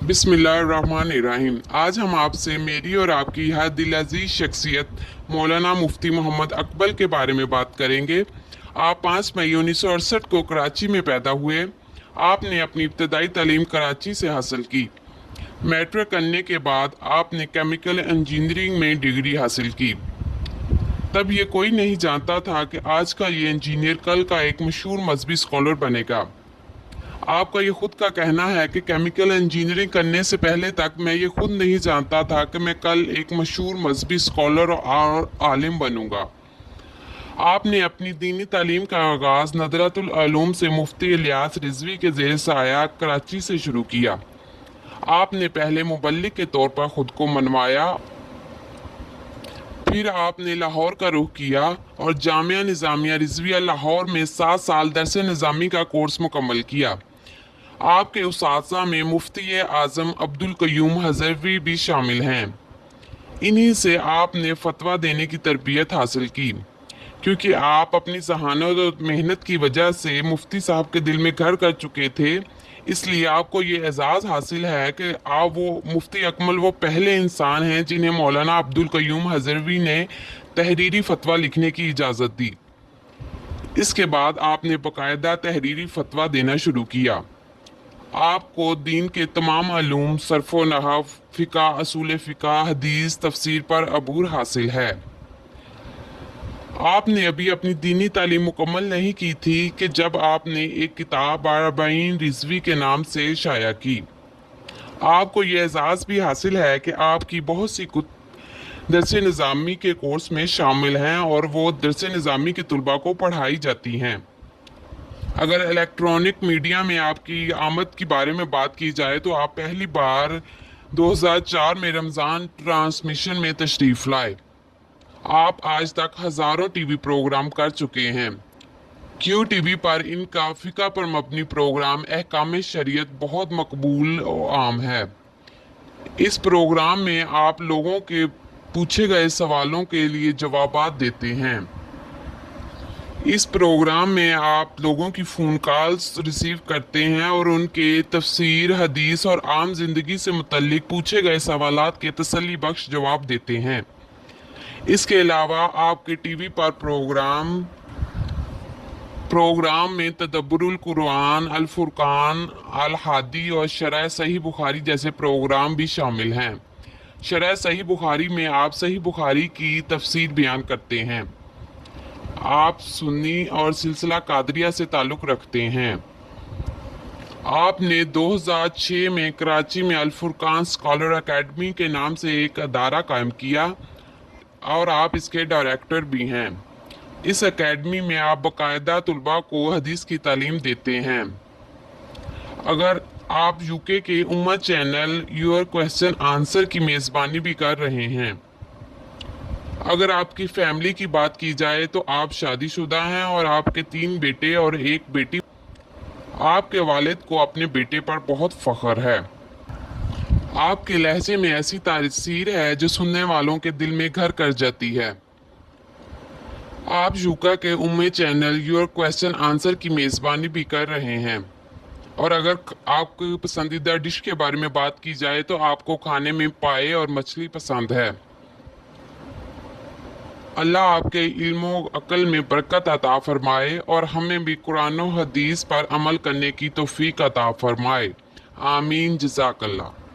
बिस्मिल्लाहिर्रहमानिर्रहीम। आज हम आपसे मेरी और आपकी हर दिल अजीज शख्सियत मौलाना मुफ्ती मोहम्मद अकबल के बारे में बात करेंगे। आप 5 मई 1968 को कराची में पैदा हुए। आपने अपनी इब्तदाई तालीम कराची से हासिल की। मैट्रिक करने के बाद आपने केमिकल इंजीनियरिंग में डिग्री हासिल की। तब ये कोई नहीं जानता था कि आज का ये इंजीनियर कल का एक मशहूर मजहबी स्कॉलर बनेगा। आपका ये खुद का कहना है कि केमिकल इंजीनियरिंग करने से पहले तक मैं ये खुद नहीं जानता था कि मैं कल एक मशहूर मजहबी स्कॉलर और आलिम बनूंगा। आपने अपनी दीनी तालीम का आगाज़ नदरतुल उलूम से मुफ्ती इलियास रिजवी के ज़ेर साया कराची से शुरू किया। आपने पहले मुबल्लिग के तौर पर ख़ुद को मनवाया, फिर आपने लाहौर का रुख किया और जामिया निज़ामिया रिजविया लाहौर में 7 साल दरस निज़ामी का कोर्स मुकम्मल किया। आपके उस्ताज़ा में मुफ्ती आज़म अब्दुल क़य्यूम हज़रवी भी शामिल हैं। इन्हीं से आपने फतवा देने की तरबियत हासिल की। क्योंकि आप अपनी जहानत और मेहनत की वजह से मुफ्ती साहब के दिल में घर कर चुके थे, इसलिए आपको ये एजाज़ हासिल है कि आप मुफ्ती अकमल वो पहले इंसान हैं जिन्हें मौलाना अब्दुल क़य्यूम हज़रवी ने तहरीरी फतवा लिखने की इजाज़त दी। इसके बाद आपने बाकायदा तहरीरी फतवा देना शुरू किया। आपको दीन के तमाम अलूम सर्फ़ व नहव, फ़िक़ा, असूल फ़िक़ा, हदीस, तफसीर पर अबूर हासिल है। आपने अभी अपनी दीनी तालीम मुकम्मल नहीं की थी कि जब आपने एक किताब अरबाईन रिजवी के नाम से शाया की। आपको ये एजाज़ भी हासिल है कि आपकी बहुत सी दरस निज़ामी के कोर्स में शामिल हैं और वो दरस निज़ामी के तलबा को पढ़ाई जाती हैं। अगर इलेक्ट्रॉनिक मीडिया में आपकी आमद के बारे में बात की जाए तो आप पहली बार 2004 में रमज़ान ट्रांसमिशन में तशरीफ़ लाए। आप आज तक हज़ारों टीवी प्रोग्राम कर चुके हैं। QTV पर इनका फ़िक़ा पर मबनी प्रोग्राम अहकाम शरीयत बहुत मकबूल और आम है। इस प्रोग्राम में आप लोगों के पूछे गए सवालों के लिए जवाबात देते हैं। इस प्रोग्राम में आप लोगों की फ़ोन कॉल्स रिसीव करते हैं और उनके तफसीर, हदीस और आम ज़िंदगी से मुतल्लिक पूछे गए सवालात के तसल्ली बख्श जवाब देते हैं। इसके अलावा आपके टीवी पर प्रोग्राम में तदब्बुरुल कुरान, अल फुरकान, अल हादी और शरह सही बुखारी जैसे प्रोग्राम भी शामिल हैं। शरह सही बुखारी में आप सही बुखारी की तफसीर बयान करते हैं। आप सुन्नी और सिलसिला कादरिया से ताल्लुक़ रखते हैं। आपने 2006 में कराची में अल फुरकान स्कॉलर अकेडमी के नाम से एक अदारा कायम किया और आप इसके डायरेक्टर भी हैं। इस अकेडमी में आप बाकायदा तलबा को हदीस की तालीम देते हैं। अगर आप UK के उम्मत चैनल योर क्वेश्चन आंसर की मेज़बानी भी कर रहे हैं। अगर आपकी फैमिली की बात की जाए तो आप शादीशुदा हैं और आपके 3 बेटे और 1 बेटी। आपके वालिद को अपने बेटे पर बहुत फ़ख्र है। आपके लहजे में ऐसी तासीर है जो सुनने वालों के दिल में घर कर जाती है। आप UK के उम्मे चैनल योर क्वेश्चन आंसर की मेज़बानी भी कर रहे हैं। और अगर आपकी पसंदीदा डिश के बारे में बात की जाए तो आपको खाने में पाए और मछली पसंद है। अल्लाह आपके इल्म व अक़ल में बरकत अता फरमाए और हमें भी कुरान व हदीस पर अमल करने की तौफ़ीक़ अता फरमाए। आमीन। जज़ाकल्लाह।